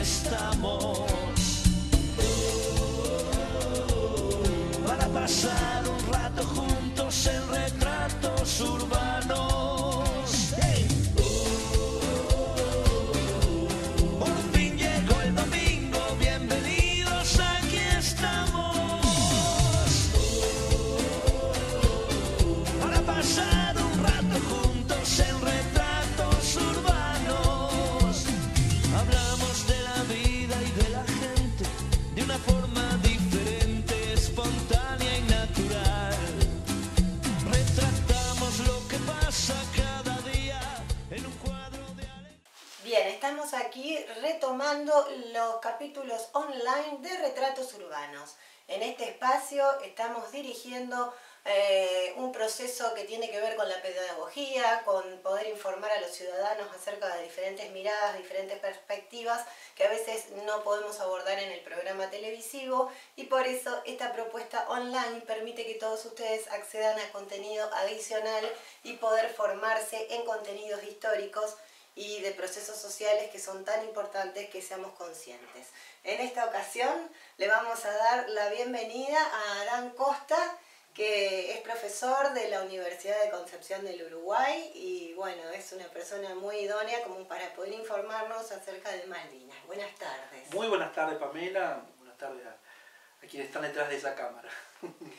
estamos para pasar un rato juntos en retratos urbanos. Hey. Por fin llegó el domingo, bienvenidos, aquí estamos para pasar un rato juntos en retratos urbanos. Hablamos de la vida y de la gente de una forma diferente, espontánea y natural. Retratamos lo que pasa cada día en un cuadro de alegría. Bien, estamos aquí retomando los capítulos online de Retratos Urbanos. En este espacio estamos dirigiendo un proceso que tiene que ver con la pedagogía, con poder informar a los ciudadanos acerca de diferentes miradas, diferentes perspectivas que a veces no podemos abordar en el programa televisivo, y por eso esta propuesta online permite que todos ustedes accedan a contenido adicional y poder formarse en contenidos históricos y de procesos sociales que son tan importantes que seamos conscientes. En esta ocasión le vamos a dar la bienvenida a Adán Costa, que es profesor de la Universidad de Concepción del Uruguay y bueno, es una persona muy idónea como para poder informarnos acerca de Malvinas. Buenas tardes. Muy buenas tardes, Pamela. Buenas tardes a quienes están detrás de esa cámara.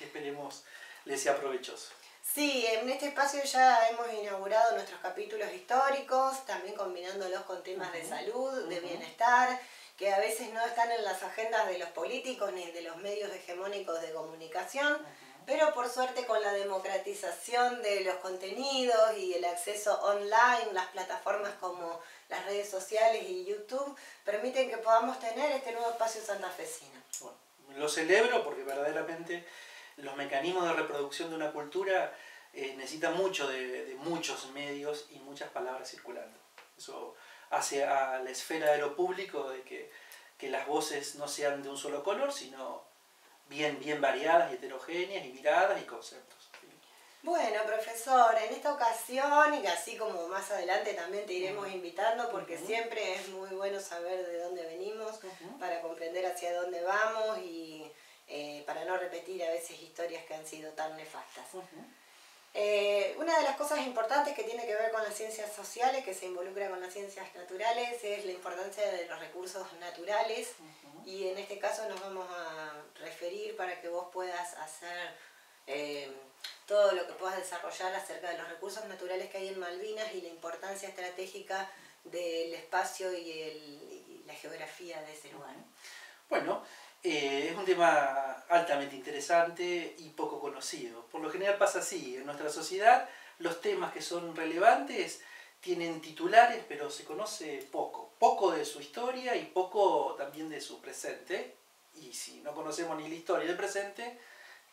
Esperemos les sea provechoso. Sí, en este espacio ya hemos inaugurado nuestros capítulos históricos, también combinándolos con temas de salud, de bienestar, que a veces no están en las agendas de los políticos ni de los medios hegemónicos de comunicación, pero por suerte con la democratización de los contenidos y el acceso online, las plataformas como las redes sociales y YouTube, permiten que podamos tener este nuevo espacio santafesino. Bueno, lo celebro porque verdaderamente los mecanismos de reproducción de una cultura necesitan mucho de muchos medios y muchas palabras circulando. Eso hace a la esfera de lo público de que las voces no sean de un solo color, sino bien variadas y heterogéneas, y miradas y conceptos. Bueno, profesor, en esta ocasión, y así como más adelante también te iremos invitando, porque siempre es muy bueno saber de dónde venimos, para comprender hacia dónde vamos y para no repetir a veces historias que han sido tan nefastas. Una de las cosas importantes que tiene que ver con las ciencias sociales, que se involucra con las ciencias naturales, es la importancia de los recursos naturales, y en este caso nos vamos a referir para que vos puedas hacer todo lo que puedas desarrollar acerca de los recursos naturales que hay en Malvinas y la importancia estratégica del espacio y la geografía de ese lugar. Bueno, es un tema altamente interesante y poco conocido. Por lo general pasa así, en nuestra sociedad los temas que son relevantes tienen titulares, pero se conoce poco de su historia y poco también de su presente. Y si no conocemos ni la historia del presente,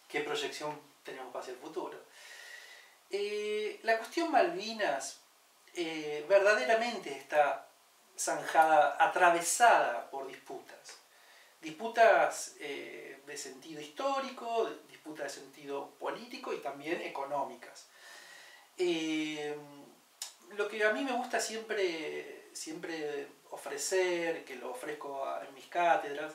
¿qué proyección tenemos hacia el futuro? La cuestión Malvinas verdaderamente está zanjada, atravesada por disputas. Disputas de sentido histórico, disputas de sentido político y también económicas. Lo que a mí me gusta siempre ofrecer, que lo ofrezco en mis cátedras,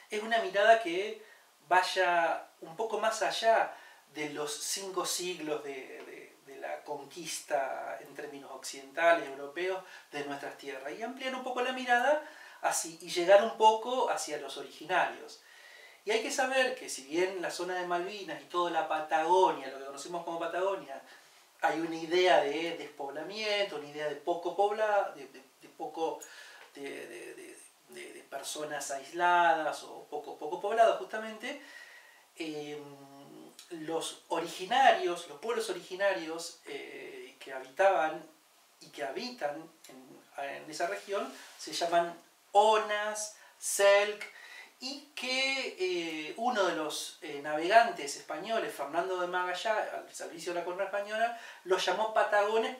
es una mirada que vaya un poco más allá de los 5 siglos de la conquista en términos occidentales, europeos, de nuestras tierras, y ampliar un poco la mirada así, y llegar un poco hacia los originarios. Y hay que saber que si bien la zona de Malvinas y toda la Patagonia, lo que conocemos como Patagonia, hay una idea de despoblamiento, una idea de poco poblado, de personas aisladas o poco pobladas justamente, los originarios, los pueblos originarios que habitaban y que habitan en esa región se llaman Onas, Selk, y que uno de los navegantes españoles, Fernando de Magallanes, al servicio de la corona española, los llamó Patagones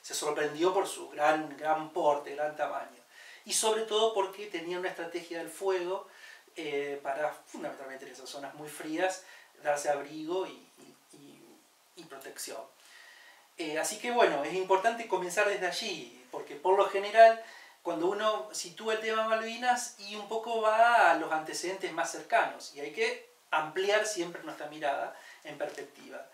se sorprendió por su gran porte, gran tamaño. Y sobre todo porque tenía una estrategia del fuego para, fundamentalmente en esas zonas muy frías, darse abrigo y protección. Así que bueno, es importante comenzar desde allí, porque por lo general cuando uno sitúa el tema Malvinas y un poco va a los antecedentes más cercanos. Y hay que ampliar siempre nuestra mirada en perspectiva.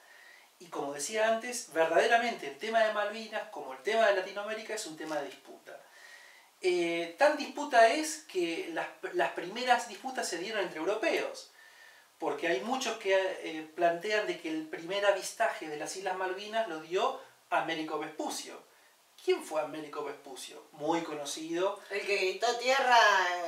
Y como decía antes, verdaderamente el tema de Malvinas, como el tema de Latinoamérica, es un tema de disputa. Tan disputa es que las primeras disputas se dieron entre europeos, porque hay muchos que plantean de que el primer avistaje de las Islas Malvinas lo dio Américo Vespucio. ¿Quién fue Américo Vespucio? Muy conocido. ¿El que gritó tierra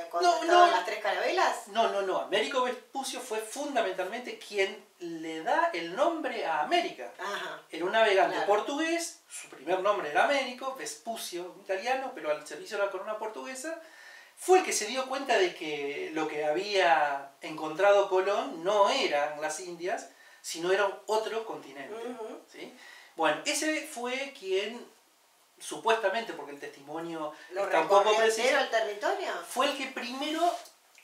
cuando estaban las tres carabelas? No. Américo Vespucio fue fundamentalmente quien le da el nombre a América. Ajá. Era un navegante portugués, su primer nombre era Américo, Vespucio italiano, pero al servicio de la corona portuguesa. Fue el que se dio cuenta de que lo que había encontrado Colón no eran las Indias, sino era otro continente. ¿Sí? Bueno, ese fue quien supuestamente, porque el testimonio está un poco preciso, el territorio, fue el que primero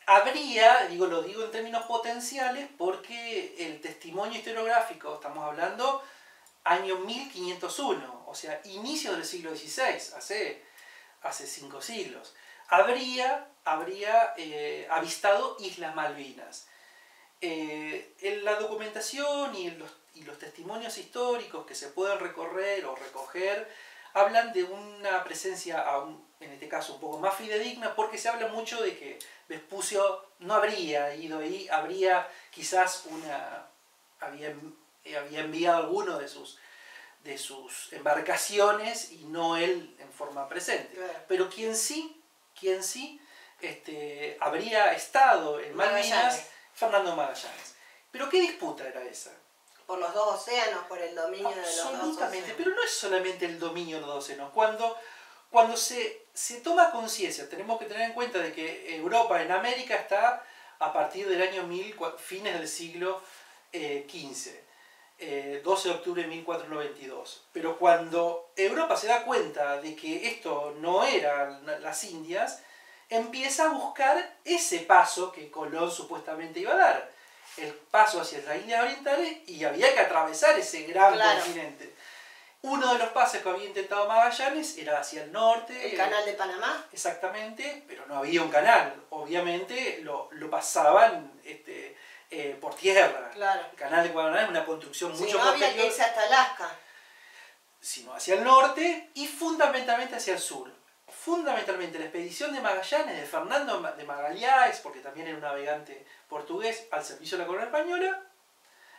habría, lo digo en términos potenciales, porque el testimonio historiográfico, estamos hablando año 1501, o sea, inicio del siglo XVI, hace 5 siglos, habría avistado Islas Malvinas. En la documentación y los testimonios históricos que se pueden recorrer o recoger hablan de una presencia, en este caso un poco más fidedigna, porque se habla mucho de que Vespucio no habría ido ahí, habría quizás había enviado alguno de sus embarcaciones y no él en forma presente. Claro. Pero quien sí habría estado en Malvinas, Fernando Magallanes. ¿Pero qué disputa era esa? Por los dos océanos, por el dominio de los dos océanos. Absolutamente, pero no es solamente el dominio de los dos océanos. Cuando se toma conciencia, tenemos que tener en cuenta de que Europa en América está a partir del año fines del siglo XV, 12 de octubre de 1492. Pero cuando Europa se da cuenta de que esto no eran las Indias, empieza a buscar ese paso que Colón supuestamente iba a dar. El paso hacia las Indias Orientales, y había que atravesar ese gran continente. Uno de los pasos que había intentado Magallanes era hacia el norte. ¿El canal de Panamá? Exactamente, pero no había un canal. Obviamente lo pasaban por tierra. Claro. El canal de Panamá es una construcción mucho posterior. No había que irse hasta Alaska. Sino hacia el norte y fundamentalmente hacia el sur. Fundamentalmente la expedición de Magallanes, de Fernando de Magallanes, porque también era un navegante portugués al servicio de la corona española,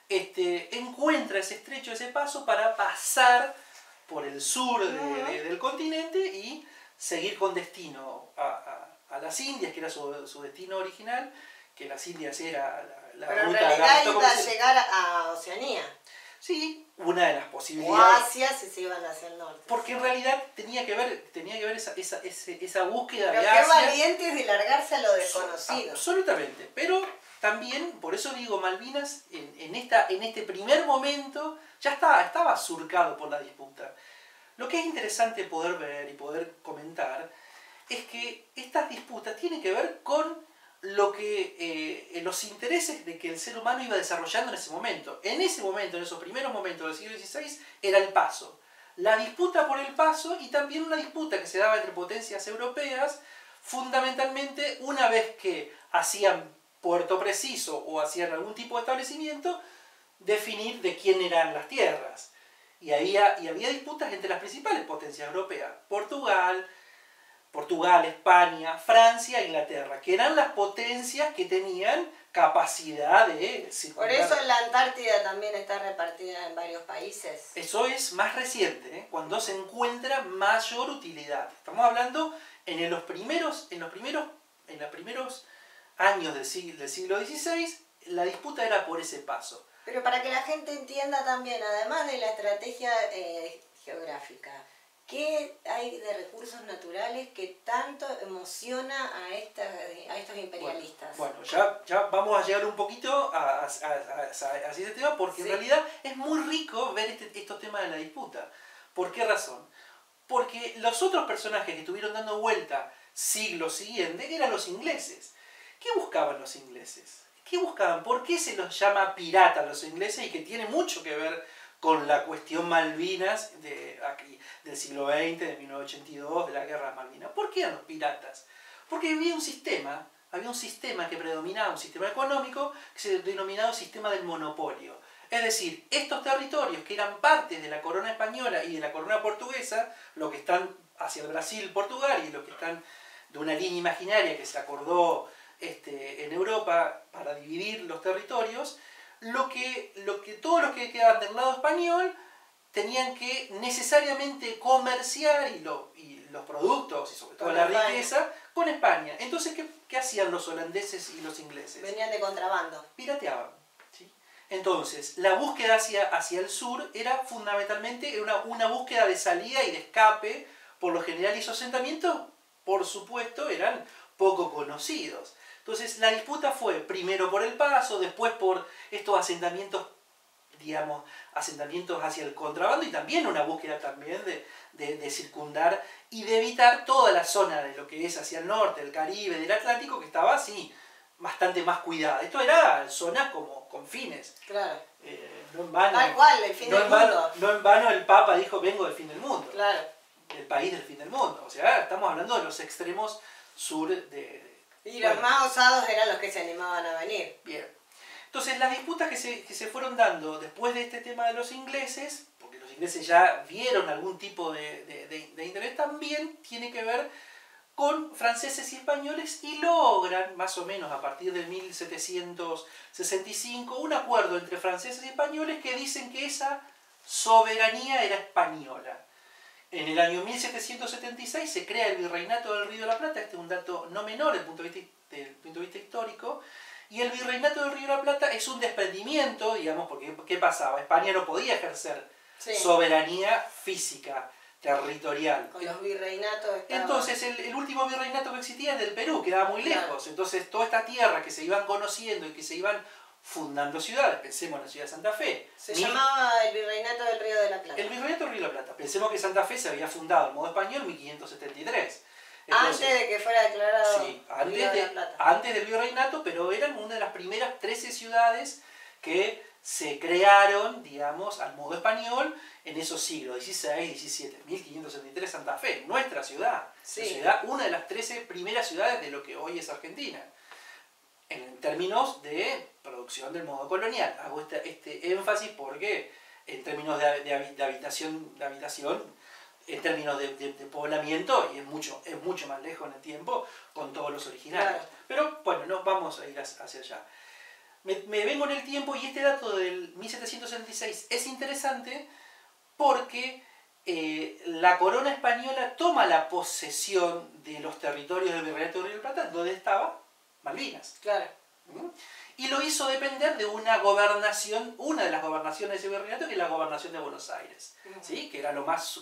encuentra ese estrecho, ese paso para pasar por el sur del continente y seguir con destino a las Indias, que era su destino original, que las Indias era la Pero ruta... en realidad iba a llegar a Oceanía. Sí, una de las posibilidades. O Asia si se iban hacia el norte. Porque en realidad tenía que ver esa búsqueda pero de Asia. Asia. Qué valientes de largarse a lo desconocido. Absolutamente. Pero también, por eso digo, Malvinas en este primer momento ya estaba surcado por la disputa. Lo que es interesante poder ver y poder comentar es que estas disputas tienen que ver con los intereses de que el ser humano iba desarrollando en ese momento. En esos primeros momentos del siglo XVI, era el paso. La disputa por el paso y también una disputa que se daba entre potencias europeas, fundamentalmente una vez que hacían Puerto Preciso o hacían algún tipo de establecimiento, definir de quién eran las tierras. Y había disputas entre las principales potencias europeas. Portugal, España, Francia, Inglaterra, que eran las potencias que tenían capacidad de circundar. Por eso la Antártida también está repartida en varios países. Eso es más reciente, cuando se encuentra mayor utilidad. Estamos hablando en los primeros años del siglo XVI, la disputa era por ese paso. Pero para que la gente entienda también, además de la estrategia geográfica, ¿qué hay de recursos naturales que tanto emociona a estos imperialistas? Bueno, ya vamos a llegar un poquito a ese tema, porque en realidad es muy rico ver estos temas de la disputa. ¿Por qué razón? Porque los otros personajes que estuvieron dando vuelta siglos siguientes eran los ingleses. ¿Qué buscaban los ingleses? ¿Qué buscaban? ¿Por qué se los llama piratas los ingleses? Y que tiene mucho que ver con la cuestión Malvinas del siglo XX, de 1982, de la guerra de Malvinas. ¿Por qué eran los piratas? Porque había un sistema que predominaba, un sistema económico que se denominaba sistema del monopolio. Es decir, estos territorios que eran partes de la corona española y de la corona portuguesa, los que están hacia el Brasil, Portugal, y los que están de una línea imaginaria que se acordó en Europa para dividir los territorios, todos los que quedaban del lado español tenían que necesariamente comerciar y los productos y sobre todo la riqueza con España. Entonces, ¿qué hacían los holandeses y los ingleses? Venían de contrabando. Pirateaban. ¿Sí? Entonces, la búsqueda hacia el sur era fundamentalmente una búsqueda de salida y de escape. Por lo general, y esos asentamientos, por supuesto, eran poco conocidos. Entonces, la disputa fue primero por el paso, después por estos asentamientos, digamos, asentamientos hacia el contrabando, y también una búsqueda también de circundar y de evitar toda la zona de lo que es hacia el norte, del Caribe, del Atlántico, que estaba así, bastante más cuidada. Esto era zonas como con fines. Claro. No en vano, tal cual, el fin del mundo. No en vano el Papa dijo, vengo del fin del mundo. Claro. El país del fin del mundo. O sea, estamos hablando de los extremos sur y los más osados eran los que se animaban a venir. Bien. Entonces, las disputas que se fueron dando después de este tema de los ingleses, porque los ingleses ya vieron algún tipo de interés, también tiene que ver con franceses y españoles, y logran, más o menos a partir de 1765, un acuerdo entre franceses y españoles que dicen que esa soberanía era española. En el año 1776 se crea el Virreinato del Río de la Plata. Este es un dato no menor desde el punto de vista histórico. Y el Virreinato del Río de la Plata es un desprendimiento, digamos, porque ¿qué pasaba? España no podía ejercer soberanía física, territorial. Con los virreinatos estaba... Entonces el último virreinato que existía es del Perú, quedaba muy lejos. Claro. Entonces toda esta tierra que se iban conociendo y que se iban fundando ciudades, pensemos en la ciudad de Santa Fe. Se llamaba el Virreinato del Río de la Plata. El Virreinato del Río de la Plata. Pensemos que Santa Fe se había fundado en modo español en 1573. Entonces, antes de que fuera declarado sí, antes del Virreinato, pero eran una de las primeras 13 ciudades que se crearon, digamos, al modo español en esos siglos, XVI, XVII, 1573, Santa Fe, nuestra ciudad. Sí. Una de las 13 primeras ciudades de lo que hoy es Argentina. En términos de producción del modo colonial. Hago este énfasis porque en términos de habitación, en términos de poblamiento, y es mucho más lejos en el tiempo con todos los originarios. Claro. Pero bueno, no vamos a ir hacia allá. Me vengo en el tiempo, y este dato del 1766 es interesante porque la corona española toma la posesión de los territorios del Virreinato del Río de la Plata, donde estaba Malvinas. Claro. Y lo hizo depender de una gobernación, una de las gobernaciones de ese virreinato, que es la gobernación de Buenos Aires, ¿sí? Que era lo más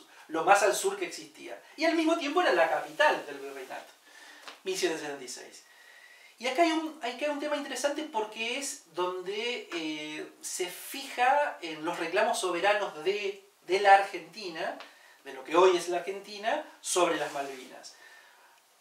al sur que existía. Y al mismo tiempo era la capital del virreinato, 1776. Y acá hay un tema interesante porque es donde se fija en los reclamos soberanos de la Argentina, de lo que hoy es la Argentina, sobre las Malvinas.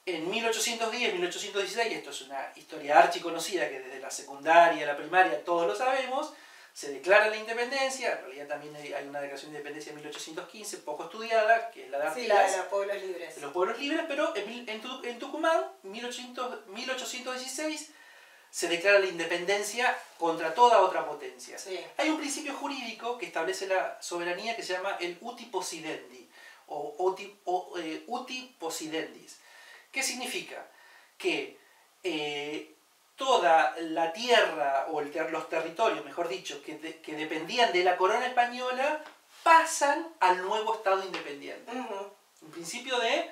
En 1810, 1816, esto es una historia archiconocida que desde la secundaria, la primaria, todos lo sabemos, se declara la independencia. En realidad también hay una declaración de independencia en 1815, poco estudiada, que es la de Artigas. Sí, la de los pueblos libres. De los pueblos libres, pero en Tucumán, 1816, se declara la independencia contra toda otra potencia. Sí. Hay un principio jurídico que establece la soberanía que se llama el uti possidendi, o uti possidendis. ¿Qué significa? Que toda la tierra, o los territorios, mejor dicho, que dependían de la corona española, pasan al nuevo Estado independiente. Un principio de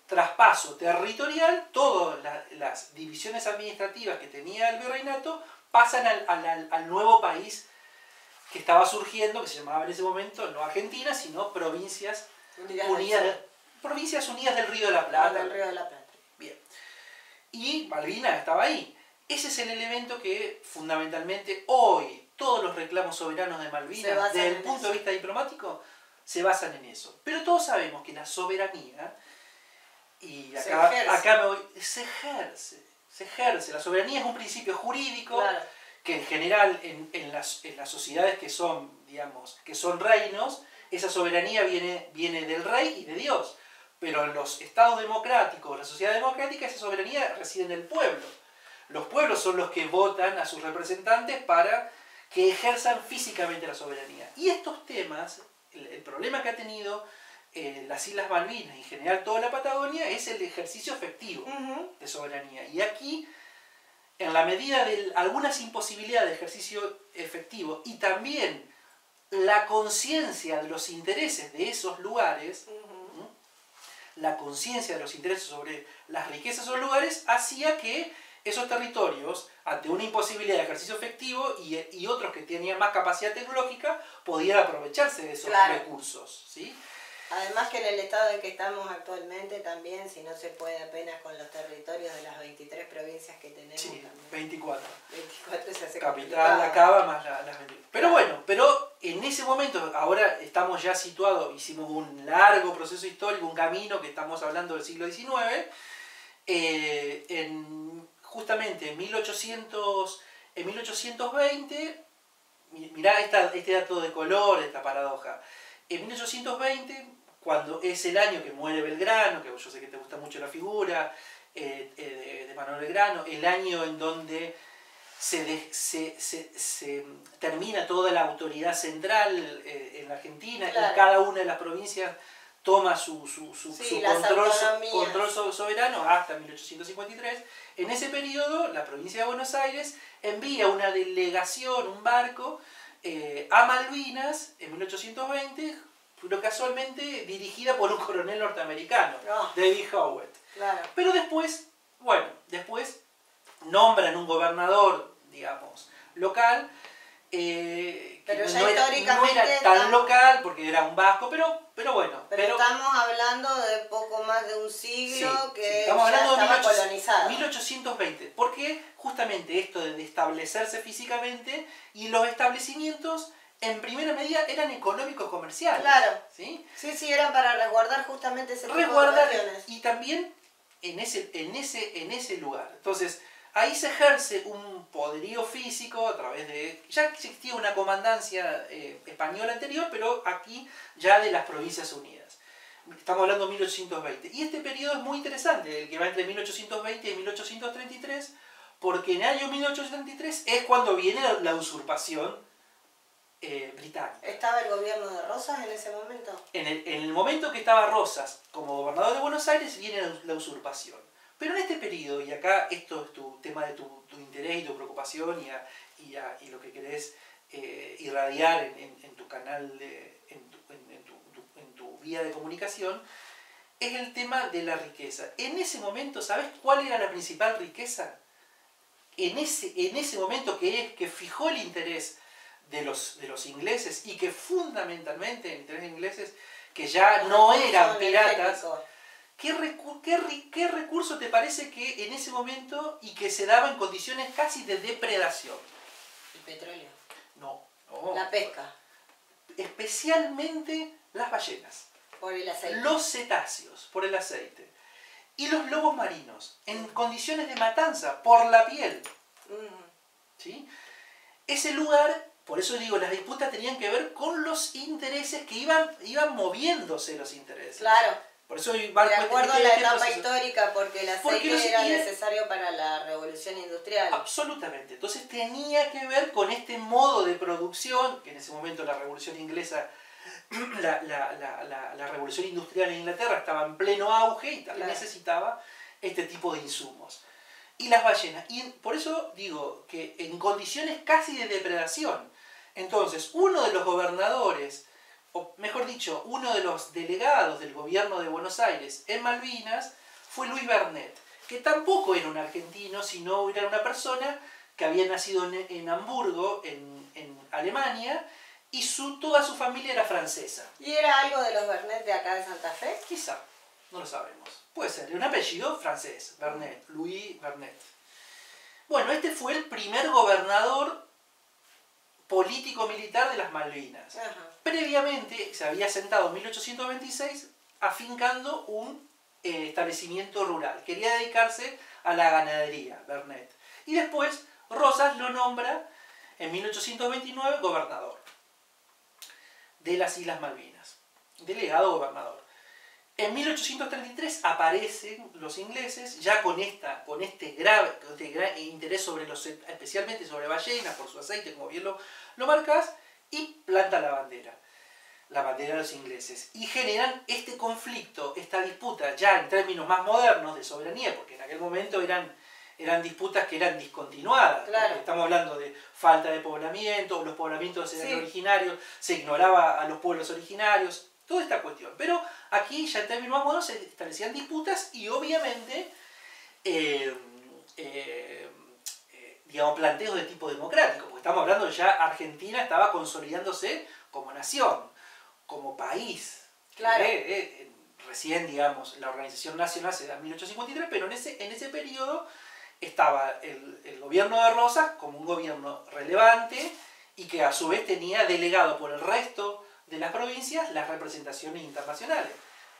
traspaso territorial. Todas las divisiones administrativas que tenía el virreinato pasan al nuevo país que estaba surgiendo, que se llamaba en ese momento no Argentina, sino Provincias Unidas del Río de la Plata. Del Río de la Plata. Bien. Y Malvinas estaba ahí. Ese es el elemento que fundamentalmente hoy todos los reclamos soberanos de Malvinas, desde el punto de vista diplomático, se basan en eso. Pero todos sabemos que la soberanía, y acá me voy, se ejerce. La soberanía es un principio jurídico, claro, que en general en las sociedades que son digamos, que son reinos, esa soberanía viene del rey y de Dios. Pero en los estados democráticos, la sociedad democrática, esa soberanía reside en el pueblo. Los pueblos son los que votan a sus representantes para que ejerzan físicamente la soberanía. Y estos temas, el problema que ha tenido las Islas Malvinas y en general toda la Patagonia es el ejercicio efectivo de soberanía. Y aquí, en la medida de algunas imposibilidades de ejercicio efectivo y también la conciencia de los intereses de esos lugares, la conciencia de los intereses sobre las riquezas de esos lugares, hacía que esos territorios, ante una imposibilidad de ejercicio efectivo y otros que tenían más capacidad tecnológica, podían aprovecharse de esos recursos, ¿sí? Además que en el estado en que estamos actualmente también, si no se puede apenas con los territorios de las 23 provincias que tenemos. Sí, también. 24. 24 se hace Capital, la Cava, más las 23. Pero bueno, en ese momento, ahora estamos ya situados, hicimos un largo proceso histórico, un camino que estamos hablando del siglo XIX, justamente en 1820, mirá este dato de color, esta paradoja. En 1820, cuando es el año que muere Belgrano, que yo sé que te gusta mucho la figura de Manuel Belgrano, el año en donde se termina toda la autoridad central en la Argentina, y cada una de las provincias toma su control soberano hasta 1853. En ese periodo, la provincia de Buenos Aires envía una delegación, un barco, a Malvinas en 1820, pero casualmente dirigida por un coronel norteamericano, David Howard. Pero después nombran un gobernador, digamos, local, pero que ya no era tan local porque era un vasco, pero bueno. Pero estamos hablando de poco más de un siglo que estamos ya hablando estaba colonizado. 1820, porque justamente esto de establecerse físicamente, y los establecimientos en primera medida eran económicos comerciales. Claro. ¿Sí? Sí, eran para resguardar justamente ese tipo de regiones. Y también en ese lugar. Entonces, ahí se ejerce un poderío físico a través de... Ya existía una comandancia española anterior, pero aquí ya de las Provincias Unidas. Estamos hablando de 1820. Y este periodo es muy interesante, el que va entre 1820 y 1833, porque en el año 1833 es cuando viene la usurpación británica. ¿Estaba el gobierno de Rosas en ese momento? En el momento que estaba Rosas como gobernador de Buenos Aires, viene la usurpación. Pero en este periodo, y acá esto es tu tema de tu interés y tu preocupación y lo que querés irradiar en tu canal, en tu vía de comunicación, es el tema de la riqueza. En ese momento, ¿sabes cuál era la principal riqueza? En ese momento que fijó el interés de los ingleses, y que fundamentalmente el interés de ingleses, que ya no eran piratas. ¿Qué recurso te parece que en ese momento y que se daba en condiciones casi de depredación? El petróleo. No. La pesca. Especialmente las ballenas. Por el aceite. Los cetáceos, por el aceite. Y los lobos marinos, en condiciones de matanza, por la piel. ¿Sí? Ese lugar, por eso digo, las disputas tenían que ver con los intereses que iban moviéndose los intereses. Claro. Por eso de acuerdo a la etapa histórica, porque el aceite era necesario para la revolución industrial. Absolutamente. Entonces tenía que ver con este modo de producción, que en ese momento la revolución inglesa, la revolución industrial en Inglaterra estaba en pleno auge y también necesitaba este tipo de insumos. Y las ballenas. Y por eso digo que en condiciones casi de depredación. Entonces, uno de los gobernadores, o mejor dicho, uno de los delegados del gobierno de Buenos Aires en Malvinas fue Luis Bernet, que tampoco era un argentino, sino era una persona que había nacido en Hamburgo, en Alemania, y toda su familia era francesa. ¿Y era algo de los Bernet de acá de Santa Fe? Quizá, no lo sabemos. Puede ser, un apellido francés, Bernet, Louis Bernet. Bueno, este fue el primer gobernador político-militar de las Malvinas. Previamente se había sentado en 1826 afincando un establecimiento rural. Quería dedicarse a la ganadería, Bernet. Y después Rosas lo nombra en 1829 gobernador. de las Islas Malvinas, delegado gobernador. En 1833 aparecen los ingleses ya con este gran interés sobre especialmente sobre ballenas, por su aceite, como bien lo marcás, y plantan la bandera de los ingleses. Y generan este conflicto, esta disputa, ya en términos más modernos de soberanía, porque en aquel momento eran disputas que eran discontinuadas. Claro. Estamos hablando de falta de poblamiento, los poblamientos eran Sí. originarios, se ignoraba a los pueblos originarios, toda esta cuestión. Pero aquí ya en términos más modernos se establecían disputas y obviamente digamos, planteos de tipo democrático, porque estamos hablando ya Argentina estaba consolidándose como nación, como país. Claro. Recién, digamos, la organización nacional se da en 1853, pero en ese periodo estaba el gobierno de Rosas como un gobierno relevante y que a su vez tenía delegado por el resto de las provincias las representaciones internacionales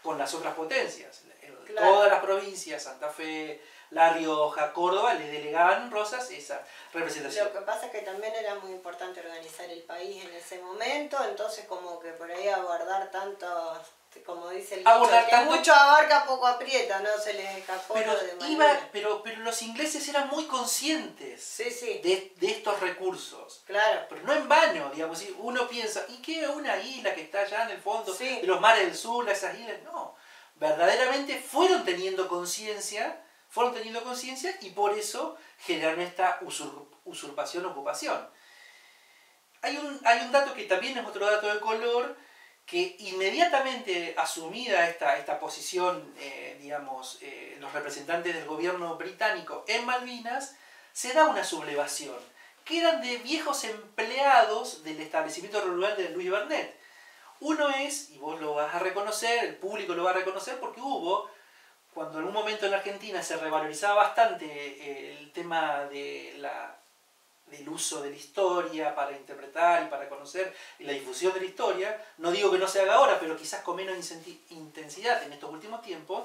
con las otras potencias. Claro. Todas las provincias, Santa Fe, La Rioja, Córdoba, le delegaban Rosas esa representación. Lo que pasa es que también era muy importante organizar el país en ese momento, entonces como que por ahí abordar tanto, como dice el dicho, que tanto, mucho abarca, poco aprieta, no se les escapó pero, lo de Malvinas. pero los ingleses eran muy conscientes Sí, sí, de estos recursos. claro. Pero no en vano, digamos, si uno piensa, ¿y qué una isla que está allá en el fondo Sí. de los mares del sur, esas islas? No, verdaderamente fueron teniendo conciencia y por eso generaron esta usurpación, ocupación. Hay un dato que también es otro dato de color, que inmediatamente asumida esta posición, digamos, los representantes del gobierno británico en Malvinas, se da una sublevación, que eran de viejos empleados del establecimiento rural de Louis Bernet. Uno es, y vos lo vas a reconocer, el público lo va a reconocer, porque cuando en algún momento en Argentina se revalorizaba bastante el tema del uso de la historia para interpretar y para conocer y la difusión de la historia, no digo que no se haga ahora, pero quizás con menos intensidad en estos últimos tiempos.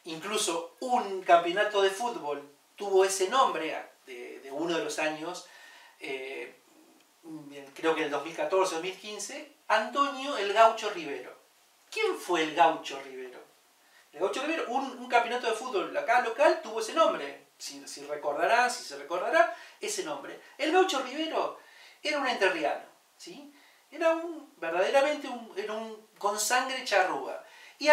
Incluso un campeonato de fútbol tuvo ese nombre de uno de los años, creo que el 2014-2015, Antonio el Gaucho Rivero. ¿Quién fue el Gaucho Rivero? El Gaucho Rivero, un campeonato de fútbol acá local, tuvo ese nombre. Si se recordará ese nombre. El Gaucho Rivero era un entrerriano, ¿sí? Era verdaderamente un con sangre charrúa. Y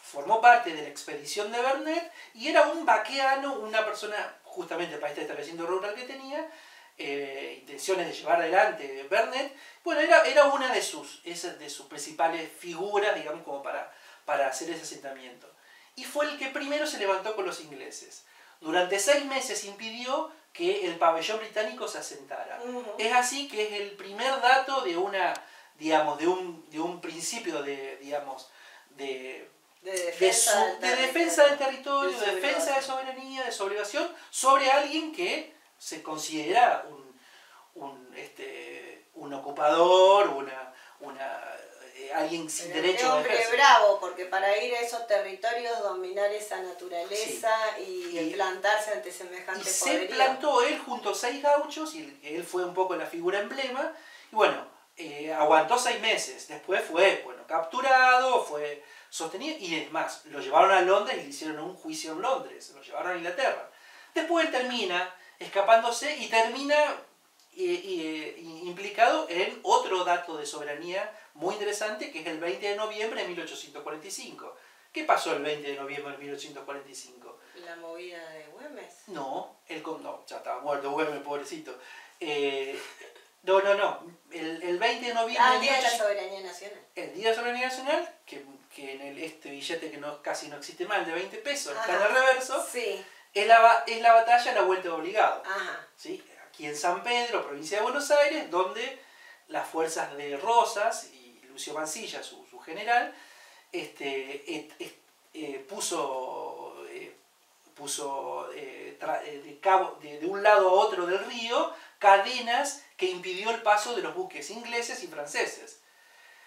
formó parte de la expedición de Bernet y era un vaqueano, una persona, justamente para este establecimiento rural que tenía, intenciones de llevar adelante Bernet. Bueno, era una de sus principales figuras, digamos, como para hacer ese asentamiento. Y fue el que primero se levantó con los ingleses. Durante 6 meses impidió que el pabellón británico se asentara. Es así que es el primer dato de un principio de defensa del territorio, de defensa de soberanía, de sublevación sobre alguien que se considera un ocupador, alguien sin derecho Un a hombre ejercer. bravo, porque para ir a esos territorios, dominar esa naturaleza y plantarse ante semejante poderío. Se plantó él junto a 6 gauchos, y él fue un poco la figura emblema, y bueno, aguantó 6 meses. Después fue capturado, fue sostenido, y es más, lo llevaron a Londres y le hicieron un juicio en Londres, lo llevaron a Inglaterra. Después él termina escapándose y termina implicado en otro dato de soberanía muy interesante, que es el 20 de noviembre de 1845. ¿Qué pasó el 20 de noviembre de 1845? ¿La movida de Güemes? No, ya estaba muerto Güemes, pobrecito. No. El 20 de noviembre... el Día de la Soberanía Nacional. El Día de la Soberanía Nacional, que en este billete que casi no existe más, de 20 pesos, Ajá. está en el reverso, Sí. es la batalla de la Vuelta de Obligado. Ajá. ¿Sí? Aquí en San Pedro, provincia de Buenos Aires, donde las fuerzas de Rosas y Lucio Mansilla, su general, puso de un lado a otro del río cadenas que impidió el paso de los buques ingleses y franceses,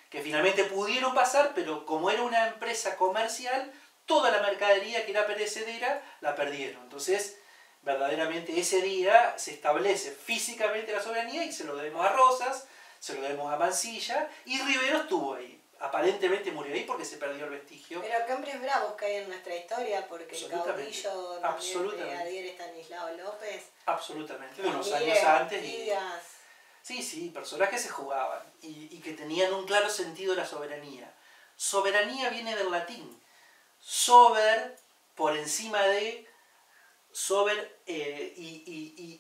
que finalmente pudieron pasar, pero como era una empresa comercial, toda la mercadería que era perecedera la perdieron. Entonces, verdaderamente ese día se establece físicamente la soberanía y se lo debemos a Rosas, se lo debemos a Mansilla, y Rivero estuvo ahí. Aparentemente murió ahí porque se perdió el vestigio. Pero qué hombres bravos que hay en nuestra historia, porque el Absolutamente. caudillo también brigadier Estanislao López. Absolutamente, unos Mire, años antes. Artigas. Sí, personajes se jugaban y que tenían un claro sentido de la soberanía. Soberanía viene del latín. Sober, por encima de, sober,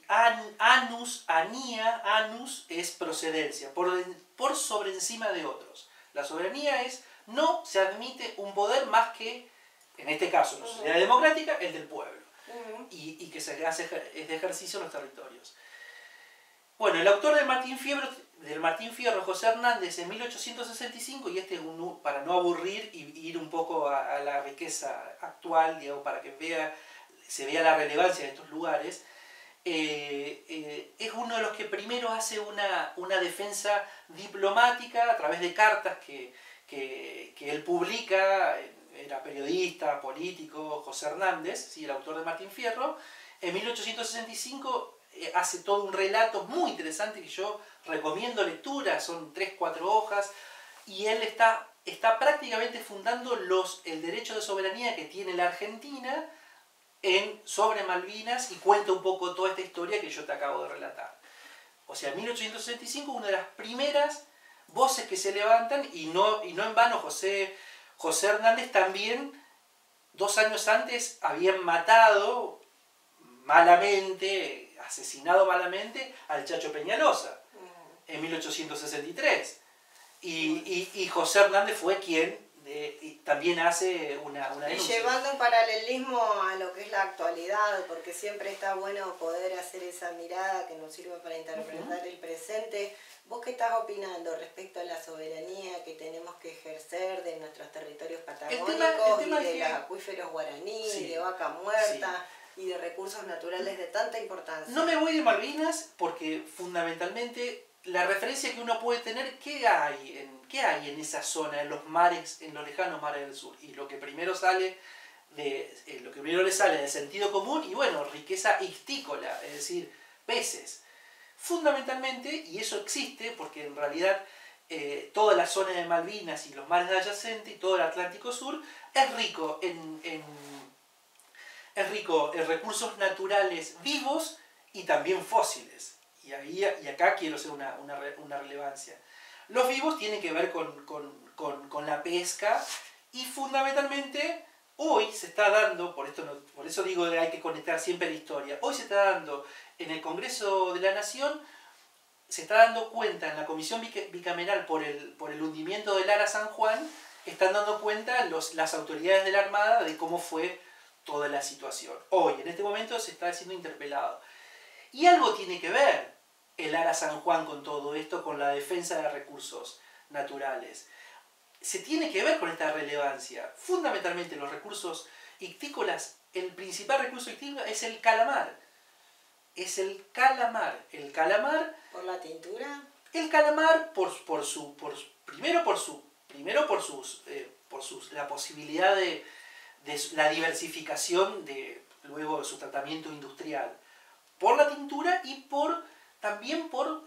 anus, anía, anus es procedencia, por sobre encima de otros. La soberanía es, no se admite un poder más que, en este caso, en la sociedad democrática, el del pueblo. Y que se hace de ejercicio en los territorios. Bueno, el autor del Martín Fierro, José Hernández, en 1865, y para no aburrir y ir un poco a la riqueza actual, digamos, para que se vea la relevancia de estos lugares, es uno de los que primero hace una defensa diplomática a través de cartas que él publica. Era periodista, político, José Hernández, ¿sí? El autor de Martín Fierro. En 1865 hace todo un relato muy interesante que yo recomiendo lectura, son 3-4 hojas, y él está prácticamente fundando el derecho de soberanía que tiene la Argentina sobre Malvinas, y cuenta un poco toda esta historia que yo te acabo de relatar. O sea, en 1865, una de las primeras voces que se levantan, y no en vano José Hernández también, 2 años antes, habían matado malamente, asesinado malamente al Chacho Peñalosa, en 1863. Y José Hernández fue quien también hace una denuncia. Y llevando un paralelismo a lo que es la actualidad, porque siempre está bueno poder hacer esa mirada que nos sirva para interpretar el presente. ¿Vos qué estás opinando respecto a la soberanía que tenemos que ejercer de nuestros territorios patagónicos, y de los acuíferos guaraní, de Vaca Muerta, y de recursos naturales de tanta importancia? No me voy de Malvinas porque fundamentalmente la referencia que uno puede tener, ¿qué hay en esa zona, en los mares, en los lejanos mares del sur? Y lo que primero le sale del sentido común, y bueno, riqueza histícola, es decir, peces. Fundamentalmente, y eso existe porque en realidad toda la zona de Malvinas y los mares adyacentes y todo el Atlántico Sur es rico en recursos naturales vivos y también fósiles. Y acá quiero hacer una relevancia. Los vivos tienen que ver con la pesca, y fundamentalmente hoy se está dando, por eso digo que hay que conectar siempre la historia, hoy se está dando en el Congreso de la Nación, se está dando cuenta en la Comisión Bicameral por el hundimiento del Ara San Juan, están dando cuenta las autoridades de la Armada de cómo fue toda la situación. Hoy, en este momento, se está siendo interpelado. Y algo tiene que ver el Ara San Juan con todo esto, con la defensa de recursos naturales. Se tiene que ver con esta relevancia. Fundamentalmente los recursos ictícolas, el principal recurso ictícola es el calamar. Es el calamar. El calamar... ¿Por la tintura? El calamar la posibilidad de la diversificación luego de su tratamiento industrial. Por la tintura y también por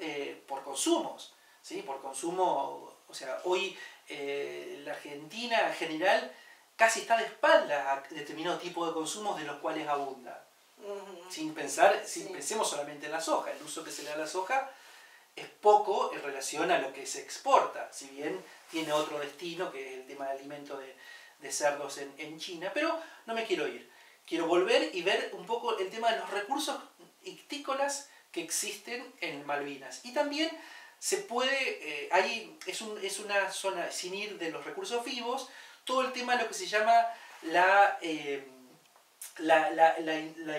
consumos, ¿sí? Por consumo, o sea, hoy la Argentina en general casi está de espalda a determinado tipo de consumos de los cuales abunda. Pensemos solamente en la soja. El uso que se le da a la soja es poco en relación a lo que se exporta, si bien tiene otro destino, que es el tema de alimento de cerdos en China, pero no me quiero ir. Quiero volver y ver un poco el tema de los recursos ictícolas que existen en Malvinas. Y también se puede, es una zona, sin ir de los recursos vivos, todo el tema de lo que se llama la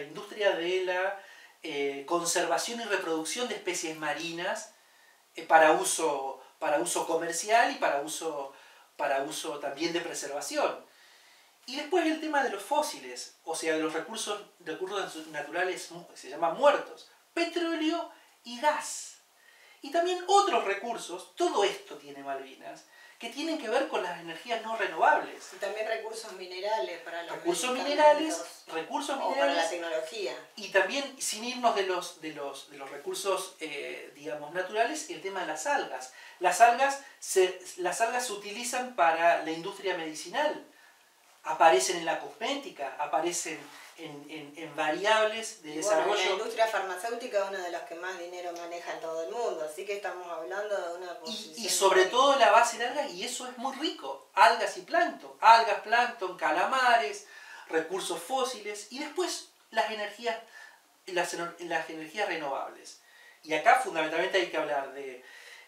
industria de la conservación y reproducción de especies marinas para uso comercial y para uso también de preservación. Y después el tema de los fósiles, o sea, de los recursos naturales, se llaman muertos, petróleo y gas. Y también otros recursos, todo esto tiene Malvinas, que tienen que ver con las energías no renovables. Y también recursos minerales para los Recursos medicamentos minerales, o para la tecnología. y también, sin irnos de los recursos, digamos, naturales, el tema de las algas. Las algas se utilizan para la industria medicinal, aparecen en la cosmética, aparecen en variables de desarrollo. Bueno, la industria farmacéutica es una de las que más dinero maneja en todo el mundo, así que estamos hablando de una posición... Y sobre todo la base de algas, y eso es muy rico, algas y plancton, algas, plancton, calamares, recursos fósiles, y después las energías renovables. Y acá fundamentalmente hay que hablar de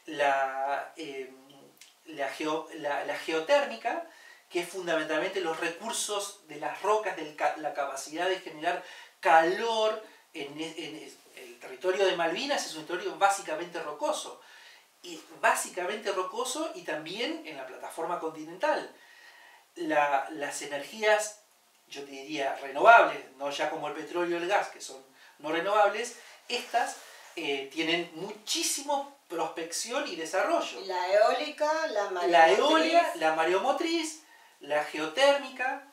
la geotérmica, que es fundamentalmente los recursos de las rocas, la capacidad de generar calor en el territorio de Malvinas. Es un territorio básicamente rocoso y también en la plataforma continental. Las energías, yo te diría, renovables, no ya como el petróleo y el gas, que son no renovables, estas tienen muchísimo prospección y desarrollo. La eólica, la mareomotriz, la geotérmica.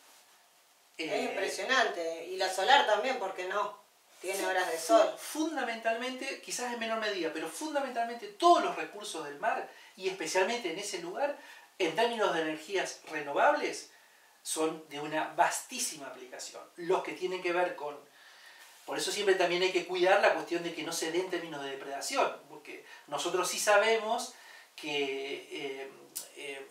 Es impresionante. Y la solar también, ¿por qué no? Tiene horas de sol. Fundamentalmente, quizás en menor medida, pero fundamentalmente todos los recursos del mar, y especialmente en ese lugar, en términos de energías renovables, son de una vastísima aplicación. Los que tienen que ver con... Por eso siempre también hay que cuidar la cuestión de que no se dé en términos de depredación, porque nosotros sí sabemos que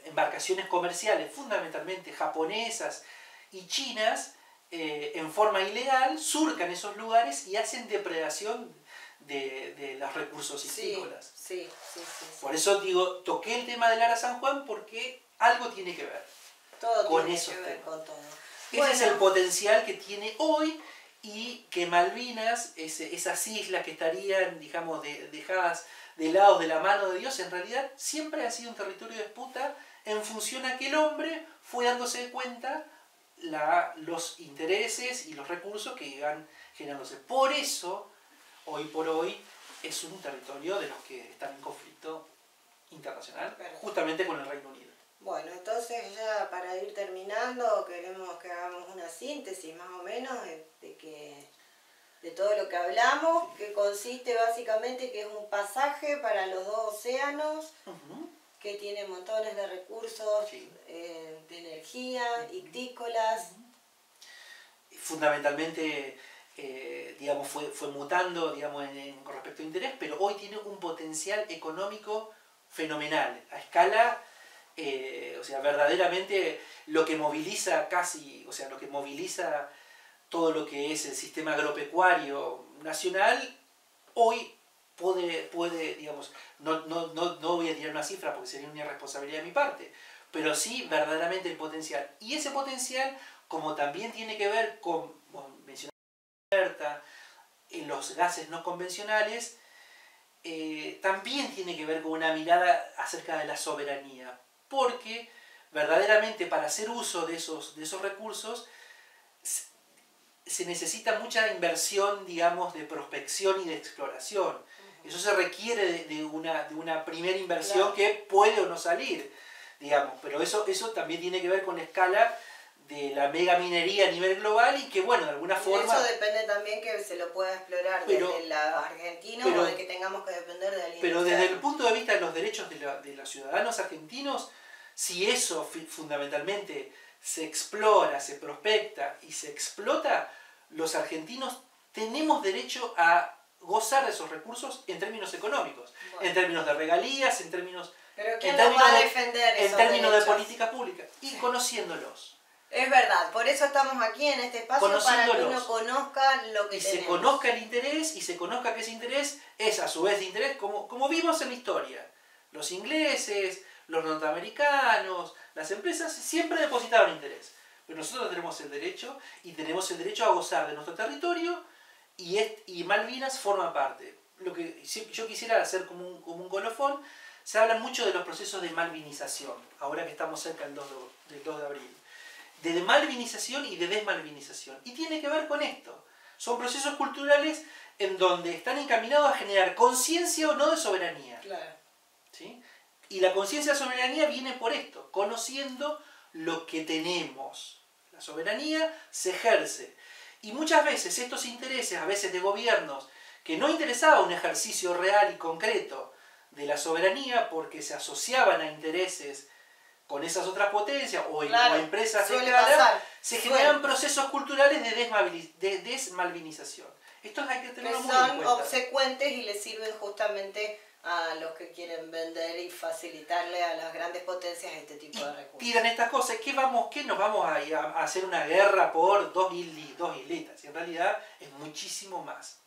embarcaciones comerciales, fundamentalmente japonesas y chinas, en forma ilegal, surcan esos lugares y hacen depredación de los recursos histícolas. Sí. Por eso digo, toqué el tema del Ara San Juan, porque algo tiene que ver todo con tiene esos que ver temas. con todo. Ese es el potencial que tiene hoy, y que Malvinas, esas islas que estarían, digamos, dejadas de lado de la mano de Dios, en realidad siempre ha sido un territorio de disputa en función a que el hombre fue dándose cuenta los intereses y los recursos que iban generándose. Por eso, hoy por hoy, es un territorio de los que están en conflicto internacional, justamente con el Reino Unido. Bueno, entonces ya para ir terminando, queremos que hagamos una síntesis más o menos de todo lo que hablamos, que consiste básicamente que es un pasaje para los dos océanos, que tiene montones de recursos de energía, ictícolas. Fundamentalmente, digamos, fue mutando, digamos, con respecto a interés, pero hoy tiene un potencial económico fenomenal, a escala... o sea, verdaderamente lo que moviliza todo lo que es el sistema agropecuario nacional, hoy puede digamos, no voy a tirar una cifra porque sería una irresponsabilidad de mi parte, pero sí verdaderamente el potencial. Y ese potencial, como también tiene que ver con, mencionaba en los gases no convencionales, también tiene que ver con una mirada acerca de la soberanía. Porque verdaderamente para hacer uso de esos recursos se necesita mucha inversión, digamos, de prospección y de exploración. Eso se requiere de una primera inversión que puede o no salir, digamos. Pero eso también tiene que ver con la escala de la megaminería a nivel global, y que, bueno, de alguna forma... Eso depende también que se lo pueda explorar desde los argentinos, o de que tengamos que depender de alguien. Pero desde el punto de vista de los derechos de los ciudadanos argentinos, si eso fundamentalmente se explora, se prospecta y se explota, los argentinos tenemos derecho a gozar de esos recursos en términos económicos, en términos de regalías, en términos... ¿Pero quién los va a defender esos en términos derechos? de política pública, y conociéndolos. Es verdad, por eso estamos aquí en este espacio, para que uno conozca lo que tenemos. Se conozca el interés, y se conozca que ese interés es a su vez de interés, como vimos en la historia. Los ingleses, los norteamericanos, las empresas siempre depositaron interés. Pero nosotros tenemos el derecho, a gozar de nuestro territorio, y Malvinas forma parte. Lo que yo quisiera hacer como un colofón, se habla mucho de los procesos de malvinización, ahora que estamos cerca del 2 de abril. De malvinización y de desmalvinización. Y tiene que ver con esto. Son procesos culturales en donde están encaminados a generar conciencia o no de soberanía. Claro. ¿Sí? Y la conciencia de soberanía viene por esto, conociendo lo que tenemos. La soberanía se ejerce. Y muchas veces estos intereses, a veces de gobiernos, que no interesaba un ejercicio real y concreto de la soberanía porque se asociaban a intereses con esas otras potencias o, claro, o empresas de suele escala, pasar, se suele. generan procesos culturales de desmalvinización. Esto hay que Que tenerlo muy en son cuenta. obsecuentes y le sirven justamente a los que quieren vender y facilitarle a las grandes potencias este tipo de recursos. Tiran estas cosas, ¿qué nos vamos a hacer una guerra por dos islitas? Y en realidad es muchísimo más,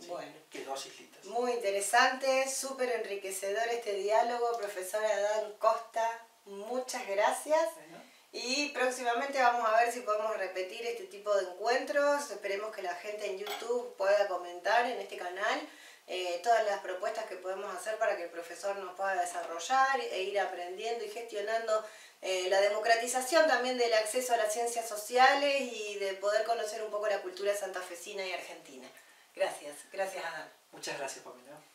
¿sí? Bueno, que 2 islitas. muy interesante, súper enriquecedor este diálogo, profesor Adán Costa, muchas gracias. Bueno. Y próximamente vamos a ver si podemos repetir este tipo de encuentros. Esperemos que la gente en YouTube pueda comentar en este canal todas las propuestas que podemos hacer para que el profesor nos pueda desarrollar e ir aprendiendo y gestionando la democratización también del acceso a las ciencias sociales y de poder conocer un poco la cultura santafesina y argentina. Gracias, gracias Adán. Muchas gracias, Pamela.